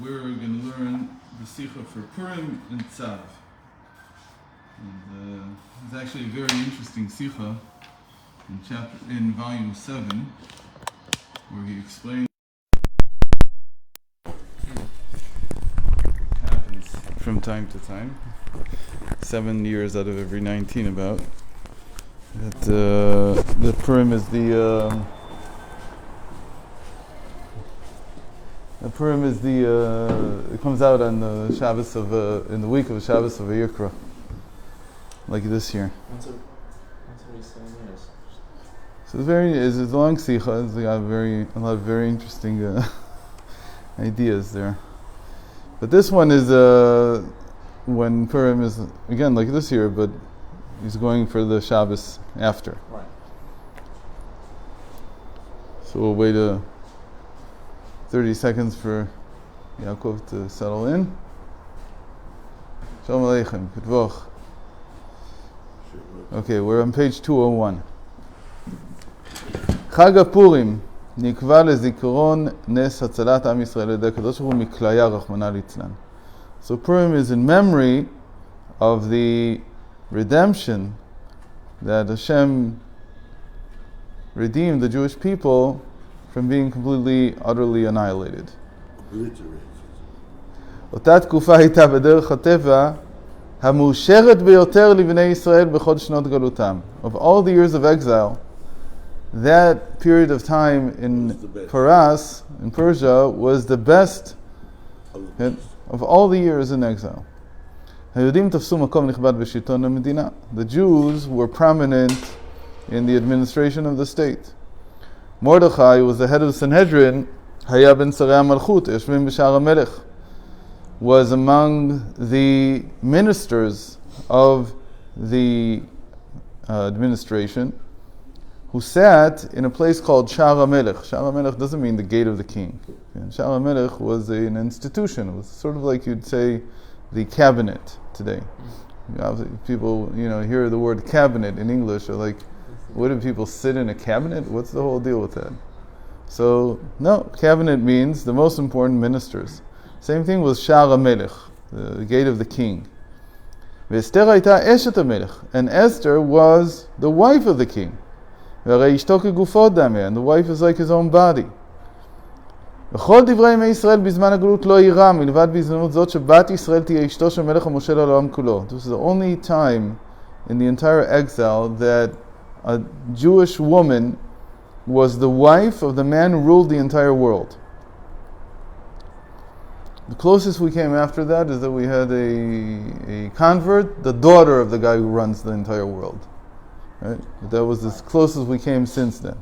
we're going to learn the Sichot for Purim and Tzav. And it's actually a very interesting Sichot in volume 7, where he explains what happens from time to time, 7 years out of every 19 about, that the Purim is it comes out on the Shabbos in the week of Shabbos of Vayikra, like this year. Once every 7 years. So it's a long Sicha. It's got a lot of very interesting ideas there. But this one is when Purim is again like this year, but he's going for the Shabbos after. Right. So we'll wait 30 seconds for Yaakov to settle in. Shalom Aleichem, Ketvoch. Okay, we're on page 201. Chag Purim נקבע לזיכרון נס הצלת עם ישראל על ידי הקדוש ברוך הוא מכליה רחמנא ליצלן. So Purim is in memory of the redemption that Hashem redeemed the Jewish people from being completely, utterly annihilated. אותה תקופה הייתה בדרך הטבע המאושרת ביותר לבני ישראל בכל שנות גלותם. Of all the years of exile, that period of time in Paras, in Persia, was the best of all the years in exile. היהודים תפסו מקום נכבד בשלטון המדינה. The Jews were prominent in the administration of the state. Mordechai was the head of the Sanhedrin, היה בין שרי המלכות, יושבים בשער המלך, was among the ministers of the administration, who sat in a place called Sha'ar HaMelech. Sha'ar HaMelech doesn't mean the gate of the king. Sha'ar HaMelech was an institution. It was sort of like you'd say the cabinet today. People, hear the word cabinet in English, are like, what do people sit in a cabinet? What's the whole deal with that? So, no, cabinet means the most important ministers. Same thing with Sha'ar HaMelech, the gate of the king. Ve'Esther hayta eshet HaMelech, and Esther was the wife of the king. והרי אשתו כגופו דמה, and the wife is like his own body. וכל דברי ימי ישראל בזמן הגלות לא אירע, מלבד בהזדמנות זאת שבת ישראל תהיה אשתו של מלך המושל על העולם כולו. This is the only time in the entire exile that a Jewish woman was the wife of the man who ruled the entire world. The closest we came after that is that we had a convert, the daughter of the guy who runs the entire world. Right? But that was as close as we came since then.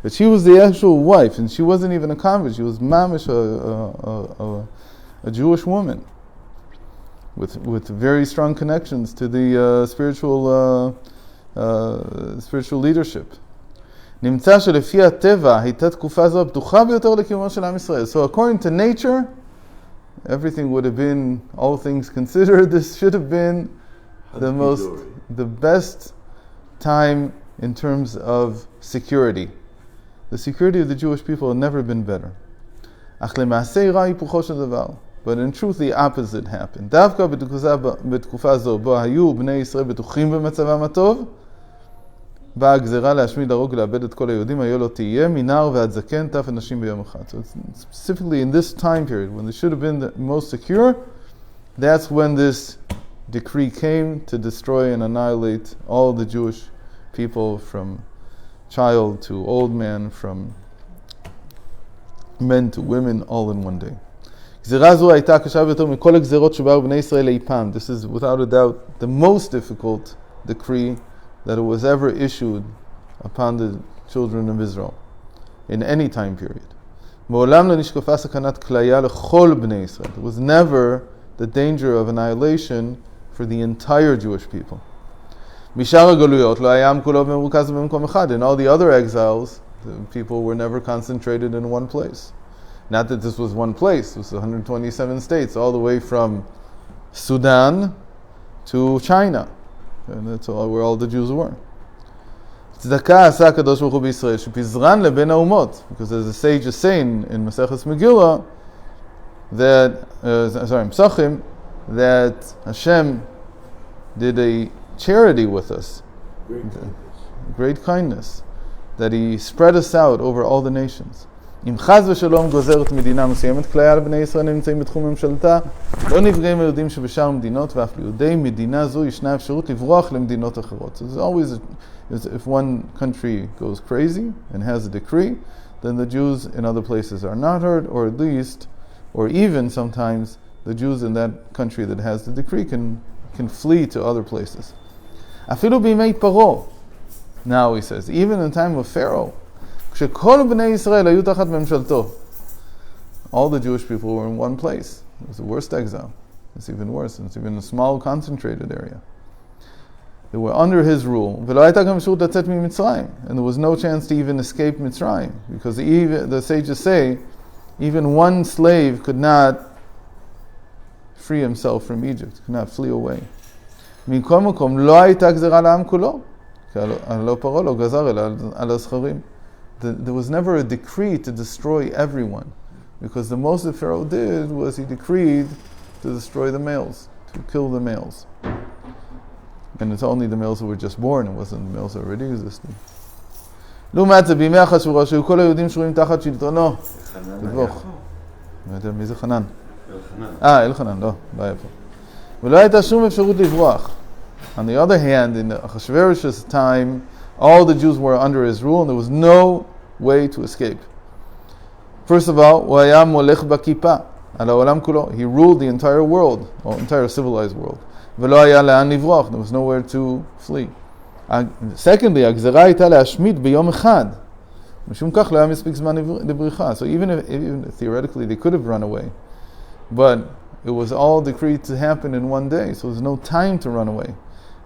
But she was the actual wife, and she wasn't even a convert. She was mamish, a Jewish woman with very strong connections to the spiritual leadership. נמצא שלפי הטבע הייתה תקופה זו הפתוחה ביותר לקיומו של עם ישראל. So according to nature, everything would have been, all things considered, this should have been the best time in terms of security. The security of the Jewish people had never been better. But in truth, the opposite happened. דווקא בתקופה זו, בו היו בני ישראל בטוחים במצבם הטוב, באה הגזירה להשמיד, להרוג ולאבד את כל היהודים, היה לא תהיה מנער ועד זקן, טף אנשים ביום אחד. So specifically in this time period, when they should have been the most secure, that's when this decree came to destroy and annihilate all the Jewish people, from child to old man, from men to women, all in one day. גזירה זו הייתה קשה ביותר מכל הגזירות שבאו בני ישראל אי פעם. This is without a doubt the most difficult decree that was ever issued upon the children of Israel in any time period. מעולם לא נשקפה סכנת כליה לכל בני ישראל. There was never the danger of annihilation for the entire Jewish people. משאר הגלויות לא היה עם כולו במרוכז במקום אחד. In all the other exiles, the people were never concentrated in one place. Not that this was one place. This was 127 states, all the way from Sudan to China. And that's all where all the Jews were. צדקה עשה הקדוש ברוך הוא בישראל, שפיזרן לבין האומות. Because as the sages say in Maseches Megillah, that, Psachim, that Hashem did a charity with us, great kindness, that He spread us out over all the nations. אם חס ושלום גוזרת מדינה מסוימת, כליה על בני ישראל נמצאים בתחום ממשלתה, לא נפגעים היהודים שבשאר המדינות, ואף ליהודי מדינה זו ישנה אפשרות לברוח למדינות אחרות. So there's always, if one country goes crazy and has a decree, then the Jews in other places are not hurt, or at least, or even sometimes, the Jews in that country that has the decree can flee to other places. אפילו בימי פרעה, now he says, even in the time of Pharaoh, כשכל בני ישראל היו תחת ממשלתו, all the Jewish people were in one place. It was the worst exile. It's even worse. It's even a small concentrated area. They were under his rule. ולא הייתה גם אפשרות לצאת ממצרים, and there was no chance to even escape Mitzrayim, because even, the sages say, even one slave could not free himself from Egypt, could not flee away. מכל מקום לא הייתה גזרה לעם כולו, כי הלא פרעה לא גזר אלא על הזכרים. There was never a decree to destroy everyone, because the most that Pharaoh did was he decreed to destroy the males, to kill the males. And it's only the males who were just born, it wasn't the males that already existed. לעומת זה, בימי אחשוורוש, היו כל היהודים שרויים תחת שלטונו. תדבוך. לא יודע מי זה חנן? אלחנן, לא היה פה. ולא הייתה שום אפשרות לברוח. On the other hand, in Achashverosh's time, all the Jews were under his rule, and there was no way to escape. First of all, הוא היה מולך בכיפה על העולם כולו. He ruled the entire world, or entire civilized world. ולא היה לאן לברוח. There was nowhere to flee. Secondly, הגזרה הייתה להשמיד ביום אחד. משום כך לא היה מספיק זמן לבריחה. So even theoretically they could have run away, but it was all decreed to happen in one day, so there's no time to run away.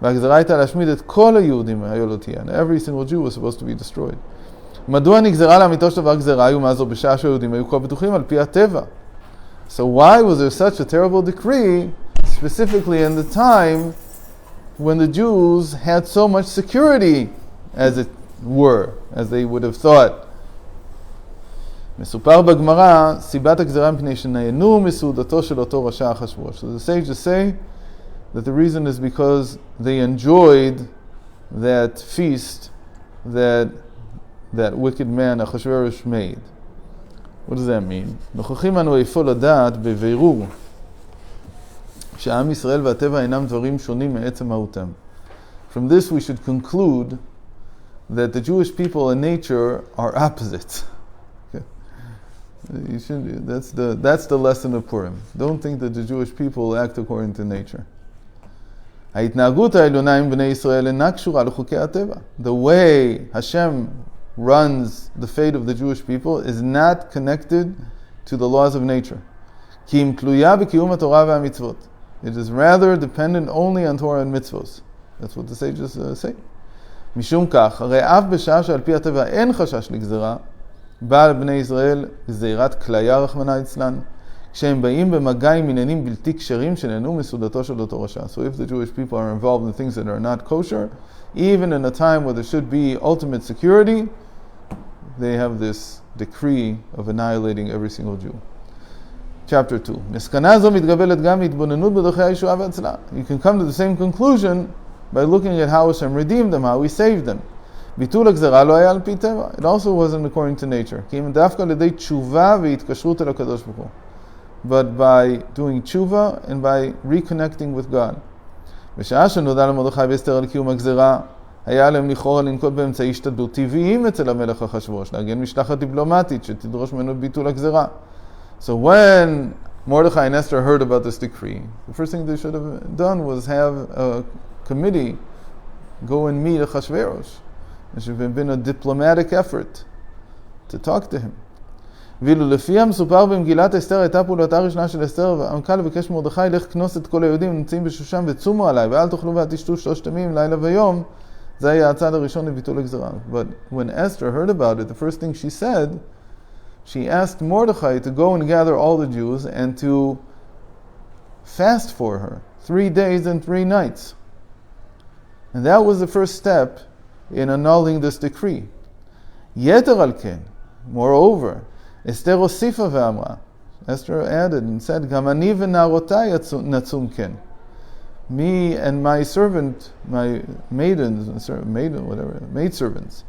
והגזרה הייתה להשמיד את כל היהודים, היה לא תהיה. Every single Jew was supposed to be destroyed. מדוע נגזרה לאמיתו של דבר גזרה היו מה זו בשעה שהיהודים היו כה בטוחים על פי הטבע? So why was there such a terrible decree, specifically in the time when the Jews had so much security, as it were, as they would have thought? מסופר בגמרא, סיבת הגזרה מפני שנהנו מסעודתו של אותו רשע אחשוורוש. So the sages say that the reason is because they enjoyed that feast that wicked man Achashverosh made. What does that mean? נוכחים אנו איפה לדעת בבירור שעם ישראל והטבע אינם דברים שונים מעצם מהותם. From this we should conclude that the Jewish people and nature are opposites. You should, that's the lesson of Purim. Don't think that the Jewish people act according to nature. ההתנהגות העליונה עם בני ישראל אינה קשורה לחוקי הטבע. The way Hashem runs the fate of the Jewish people is not connected to the laws of nature. כי אם תלויה בקיום התורה והמצוות. It is rather dependent only on Torah and mitzvot. That's what the sages say. משום כך, הרי אף בשעה שעל פי הטבע אין חשש לגזרה, בא לבני ישראל גזירת כליה רחמנא ליצלן, כשהם באים במגע עם עניינים בלתי כשרים שנהנו מסעודתו של אותו רשע. So if the Jewish people are involved in things that are not kosher, even in a time where there should be ultimate security, they have this decree of annihilating every single Jew. Chapter 2. מסקנה זו מתגבלת גם התבוננות בדרכי הישועה והצלה. You can come to the same conclusion by looking at how Hashem redeemed them, how He saved them. ביטול הגזרה לא היה על פי טבע. It also wasn't according to nature. כי אם דווקא על ידי תשובה והתקשרות אל הקדוש ברוך הוא. But by doing tshuva and by reconnecting with God. בשעה שנודע למרדכי ואסתר על קיום הגזרה, היה עליהם לכאורה לנקוט באמצעי השתדלות טבעיים אצל המלך אחשוורוש, לארגן משלחת דיפלומטית שתדרוש ממנו ביטול הגזרה. So when Mordechai and Esther heard about this decree, the first thing they should have done was have a committee go and meet Achashverosh. There should have been a diplomatic effort to talk to him. ואילו לפי המסופר במגילת אסתר הייתה פעולתה הראשונה של אסתר, והמלכה לבקש מרדכי לך כנוס את כל היהודים נמצאים בשושן וצומו עליי ואל תאכלו ואל תשתו 3 ימים לילה ויום. זה היה הצעד הראשון לביטול הגזרה. But when Esther heard about it, the first thing she said, she asked Mordechai to go and gather all the Jews and to fast for her 3 days and 3 nights. And that was the first step in annulling this decree. יתר על כן, moreover, אסתר הוסיפה ואמרה, Esther added and said, "Gam ani v'narotai natzum ken." Me and my servant, my maidservants,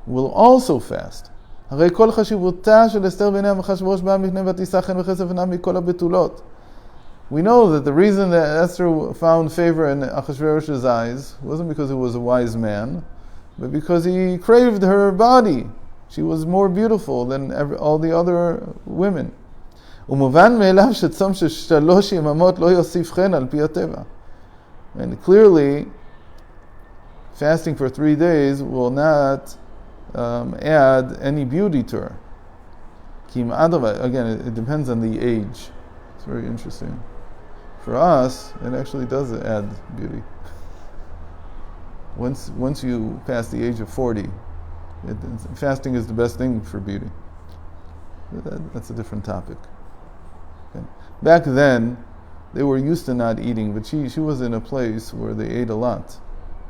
will also fast. הרי כל חשיבותה של אסתר בעיני אחשוורוש באה מפני ותישא חן וכסף עיניו מכל הבתולות. We know that the reason that Esther found favor in Achashverosh's eyes wasn't because he was a wise man, but because he craved her body. She was more beautiful than all the other women. ומובן מאליו שצום של 3 יממות לא יוסיף חן על פי הטבע. And clearly, fasting for 3 days will not add any beauty to her. Again, it depends on the age. It's very interesting. For us, it actually does add beauty. Once you pass the age of 40, fasting is the best thing for beauty. That's a different topic. Okay. Back then, they were used to not eating, but she was in a place where they ate a lot.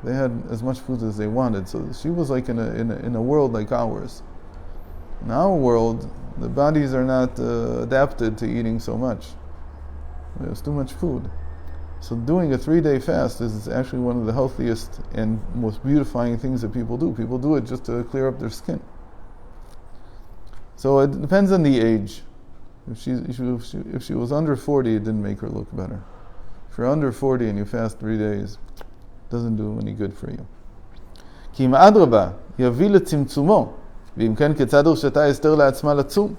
They had as much food as they wanted, so she was like in a world like ours. In our world, the bodies are not adapted to eating so much. There's too much food. So doing a 3-day fast is actually one of the healthiest and most beautifying things that people do. People do it just to clear up their skin. So it depends on the age. If she was under 40, it didn't make her look better. If you're under 40 and you fast 3 days, it doesn't do any good for you. כי אם אדרבה יביא לצמצומו, ואם כן כיצד הרשתה אסתר לעצמה לצום?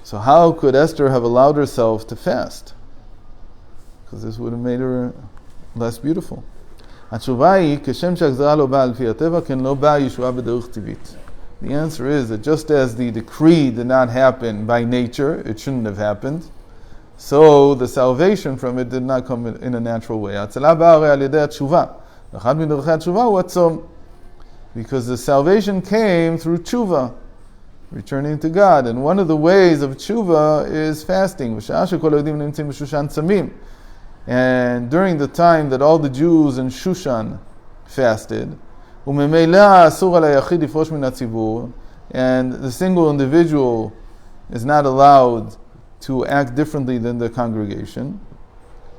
So how could Esther have allowed herself to fast? Because this would have made her less beautiful. התשובה היא, כשם שהגזרה לא באה על פי הטבע, כן לא באה ישועה בדרך טבעית. The answer is that just as the decree did not happen by nature, it shouldn't have happened, so the salvation from it did not come in a natural way. ההצלה באה הרי על ידי התשובה. אחד מדרכי התשובה הוא הצום. Because the salvation came through tshuva, returning to God. And one of the ways of tshuva is fasting. בשעה שכל היהודים נמצאים בשושן צמים. And during the time that all the Jews in Shushan fasted, וממילא אסור על היחיד לפרוש מן הציבור, and the single individual is not allowed to act differently than the congregation,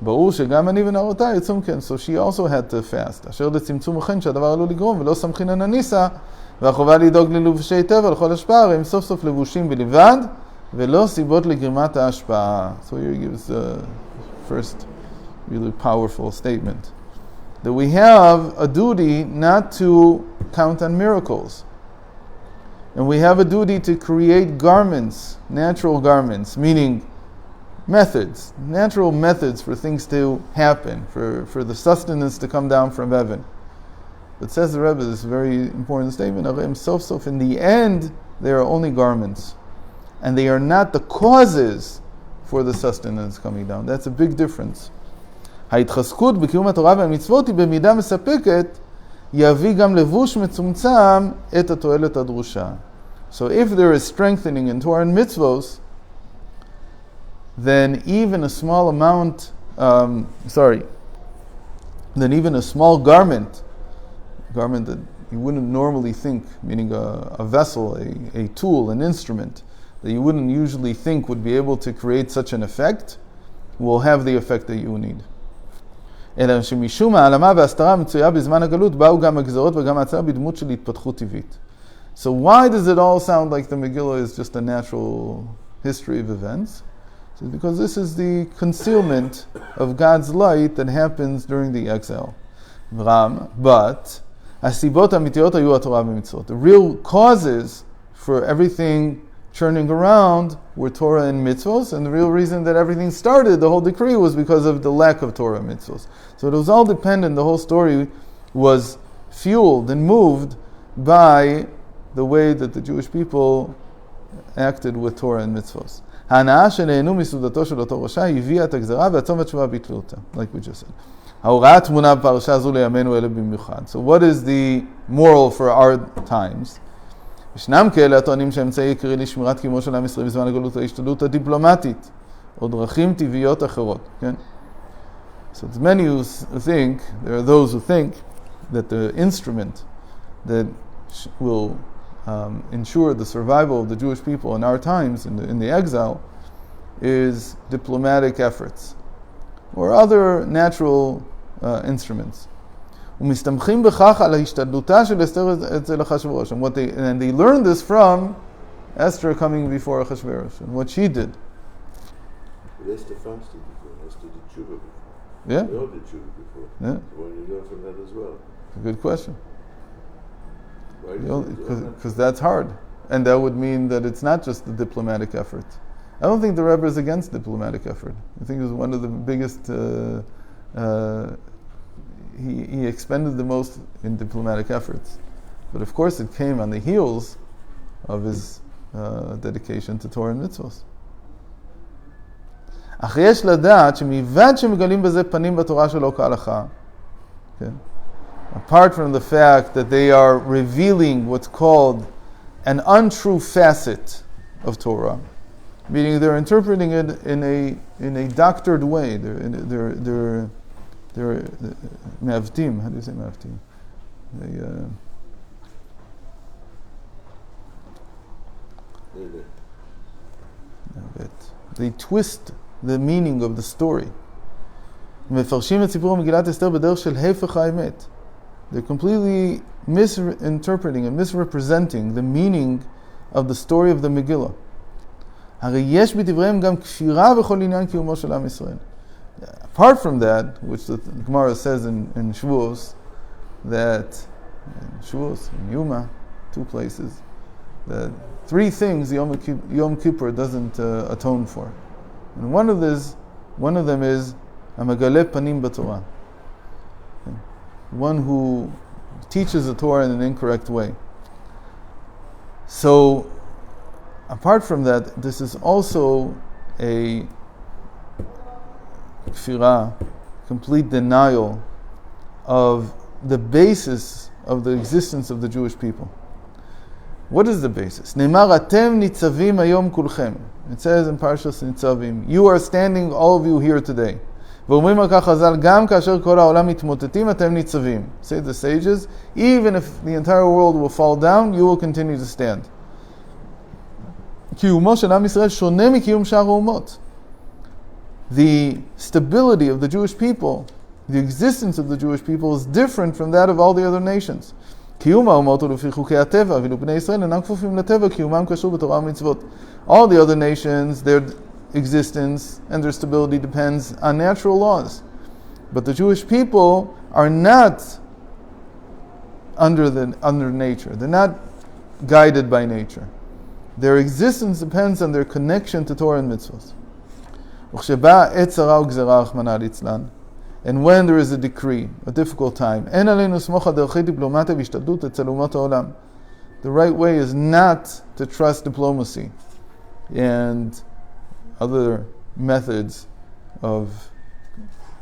ברור שגם אני ונערותיי יצום כן, so she also had to fast. אשר לצמצום וכן שהדבר עלול לגרום, ולא סמכין על הניסה, והחובה לדאוג ללובשי טבע לכל השפעה, הם סוף סוף לבושים בלבד, ולא סיבות לגרימת ההשפעה. So here he gives the first really powerful statement. That we have a duty not to count on miracles. And we have a duty to create garments, natural garments, meaning methods, natural methods for things to happen, for the sustenance to come down from heaven. But says the Rebbe, this very important statement of him, sof, in the end, they are only garments. And they are not the causes for the sustenance coming down. That's a big difference. ההתחזקות בקיום התורה והמצוות היא במידה מספקת, יביא גם לבוש מצומצם את התועלת הדרושה. So if there is strengthening in Torah and mitzvos, then even a small amount, then even a small garment that you wouldn't normally think, meaning a vessel, a tool, an instrument, that you wouldn't usually think would be able to create such an effect, will have the effect that you need. אלא שמשום העלמה והסתרה המצויה בזמן הגלות באו גם הגזרות וגם ההצעה בדמות של התפתחות טבעית. So why does it all sound like the Megillah is just a natural history of events? So because this is the concealment of God's light that happens during the exile. But הסיבות האמיתיות היו התורה ומצוות. The real causes for everything churning around were Torah and mitzvos, and the real reason that everything started, the whole decree, was because of the lack of Torah and mitzvos. So it was all dependent, the whole story was fueled and moved by the way that the Jewish people acted with Torah and mitzvos. ההנאה שנהנו מסעודתו של אותו רשע הביאה את הגזרה והצום והתשובה ביטלו אותה, like we just said. ההוראה תמונה בפרשה זו לימינו אלה במיוחד. So what is the moral for our times? ישנם כאלה הטוענים שהאמצעי עיקרי לשמירת קיומו של עם ישראל בזמן הגלות ההשתדלות הדיפלומטית, או דרכים טבעיות אחרות, כן? So it's many who think, there are those who think that the instrument that will ensure the survival of the Jewish people in our times, in the exile, is diplomatic efforts or other natural instruments. ומסתמכים בכך על ההשתדלותה של אסתר אצל אחשוורוש. And they learned this from Esther coming before Achashverosh and what she did. But Esther fasted before. Esther did tshuva before. Yeah. They all did tshuva before. Yeah. So why do you learn from that as well? It's a good question. Why do you Because that's hard. And that would mean that it's not just the diplomatic effort. I don't think the Rebbe is against diplomatic effort. I think it was one of the biggest, he expended the most in diplomatic efforts. But of course it came on the heels of his dedication to Torah and mitzvos. אך יש לדעת שמלבד שמגלים בזה פנים בתורה שלא כהלכה, okay? Apart from the fact that they are revealing what's called an untrue facet of Torah, meaning they're interpreting it in a doctored way. They're me'avtim. How do you say me'avtim? They twist the meaning of the story. מפרשים את סיפור מגילת אסתר בדרך של הפך האמת. They're completely misinterpreting and misrepresenting the meaning of the story of the Megillah. הרי יש בדבריהם גם כפירה בכל עניין קיומו של עם ישראל. Apart from that, which the Gemara says in Shavuos, that in Shavuos, in Yuma, 2 places, that 3 things Yom Kippur doesn't atone for. And one of them is המגלה פנים בתורה. One who teaches the Torah in an incorrect way. So, apart from that, this is also a kfirah, complete denial of the basis of the existence of the Jewish people. What is the basis? נאמר אתם ניצבים היום כולכם. It says in Parshas Nitzavim, you are standing, all of you here today. ואומרים על כך חז"ל, גם כאשר כל העולם מתמוטטים, אתם ניצבים. Say the sages, even if the entire world will fall down, you will continue to stand. קיומו של עם ישראל שונה מקיום שאר האומות. The stability of the Jewish people, the existence of the Jewish people is different from that of all the other nations. קיום האומות הוא לפי חוקי הטבע, ואילו בני ישראל אינם כפופים לטבע, קיומם קשור בתורה ומצוות. All the other nations, their existence and their stability depends on natural laws. But the Jewish people are not under nature. They're not guided by nature. Their existence depends on their connection to Torah and mitzvahs. וכשבאה עת צרה וגזרה רחמנא ליצלן, and when there is a decree, a difficult time, אין עלינו לסמוך על דרכי דיפלומטיה והשתדלות אצל אומות העולם. The right way is not to trust diplomacy and other methods of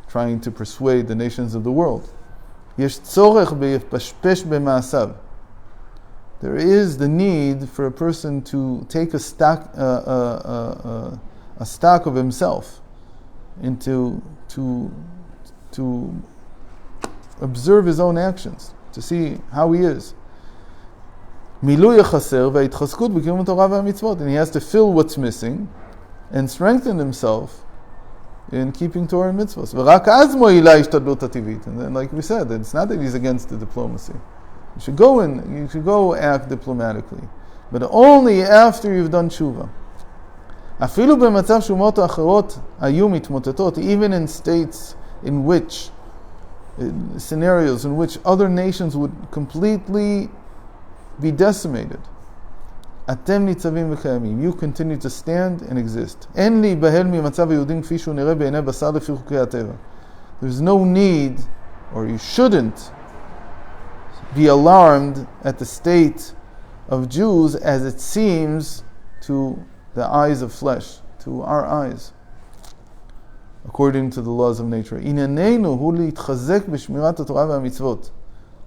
trying to persuade the nations of the world. יש צורך ביפשפש במעשיו. There is the need for a person to take a stock of himself and to observe his own actions, to see how he is. מילוי החסר וההתחזקות בקיום התורה והמצוות. And he has to fill what's missing and strengthen himself in keeping Torah and mitzvahs. ורק אז מועילה ההשתדלות הטבעית. And then, like we said, it's not that he's against the diplomacy. You should go act diplomatically. But only after you've done tshuva. אפילו במצב שאומות האחרות היו מתמוטטות, even in states in which, scenarios in which other nations would completely be decimated. אתם ניצבים וקיימים. You continue to stand and exist. אין להיבהל ממצב היהודים כפי שהוא נראה בעיני בשר לפי חוקי הטבע. There's no need, or you shouldn't, be alarmed at the state of Jews as it seems to the eyes of flesh, to our eyes, according to the laws of nature. ענייננו הוא להתחזק בשמירת התורה והמצוות.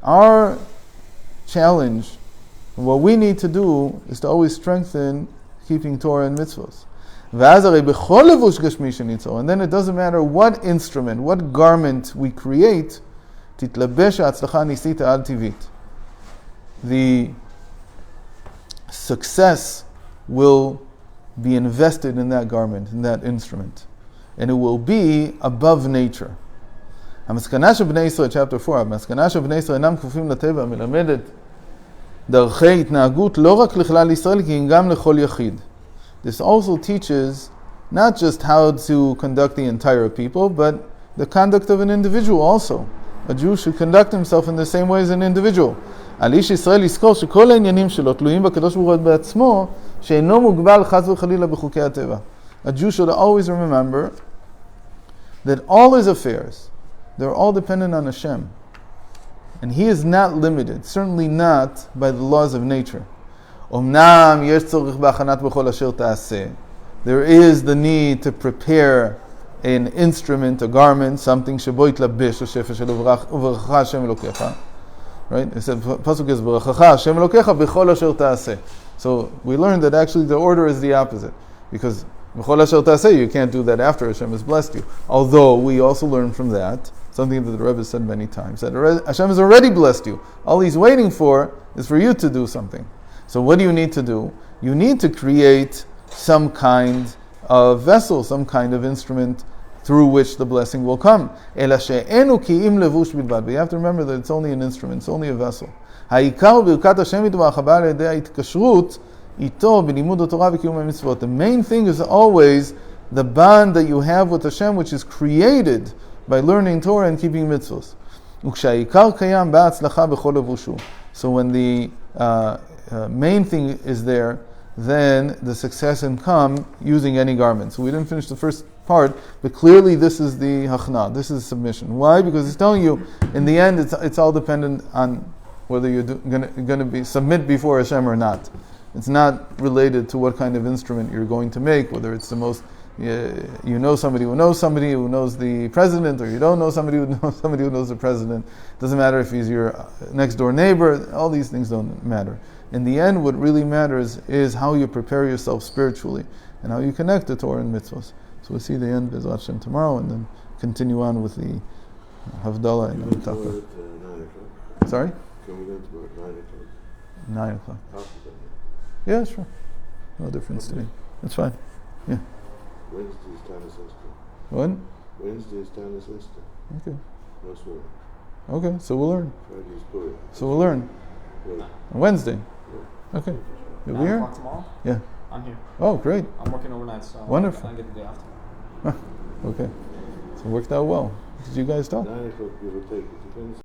Our challenge, what we need to do, is to always strengthen keeping Torah and mitzvot. ואז הרי בכל לבוש גשמי שניצור, and then it doesn't matter what instrument, what garment we create, תתלבש ההצלחה הניסית העל-טבעית. The success will be invested in that garment, in that instrument. And it will be above nature. המסקנה של בני ישראל, chapter 4, המסקנה של בני ישראל אינם כפופים לטבע, מלמדת דרכי התנהגות לא רק לכלל ישראל, כי אם גם לכל יחיד. This also teaches not just how to conduct the entire people, but the conduct of an individual also. A Jew should conduct himself in the same way as an individual. על איש ישראל לזכור שכל העניינים שלו תלויים בקדוש ברוך הוא בעצמו, שאינו מוגבל חס וחלילה בחוקי הטבע. A Jew should always remember that all his affairs, they're all dependent on Hashem. And he is not limited, certainly not by the laws of nature. אומנם יש צורך בהכנת בכל אשר תעשה. There is the need to prepare an instrument, a garment, something שבו יתלבש השפע של וברכך השם אלוקיך. Right? It said, pasuk is ברכך השם אלוקיך בכל אשר תעשה. So we learned that actually the order is the opposite. Because בכל אשר תעשה, you can't do that after Hashem has blessed you. Although we also learn from that, something that the Rebbe said many times, that Hashem has already blessed you. All he's waiting for is for you to do something. So what do you need to do? You need to create some kind of vessel, some kind of instrument through which the blessing will come. But you have to remember that it's only an instrument, it's only a vessel. The main thing is always the bond that you have with Hashem, which is created by learning Torah and keeping mitzvos. So when the main thing is there, then the success can come using any garment. So we didn't finish the first part, but clearly this is the hachna, this is submission. Why? Because it's telling you, in the end, it's all dependent on whether you're going to be submit before Hashem or not. It's not related to what kind of instrument you're going to make, whether it's the most, you know somebody who knows the president, or you don't know somebody who knows the president. It doesn't matter if he's your next door neighbor. All these things don't matter. In the end, what really matters is how you prepare yourself spiritually and how you connect to Torah and mitzvahs. So we'll see the end of Hashem tomorrow, and then continue on with the Havdalah and Untitled. Sorry? Can we go to about 9 o'clock? 9 o'clock. After that, Yeah, sure. No difference to me. That's fine. Yeah. Wednesday is Tana Sister. What? Wednesday is Tana Sister. Okay. No swearing. Okay, so we'll learn. Friday is Purim. So we'll learn. Right. On Wednesday. Okay. You'll be 9 here? o'clock tomorrow? Yeah. I'm here. Oh, great. I'm working overnight, so Wonderful. I get the day after. Okay. So it worked out well. Did you guys talk? 9 o'clock, give or take. It depends.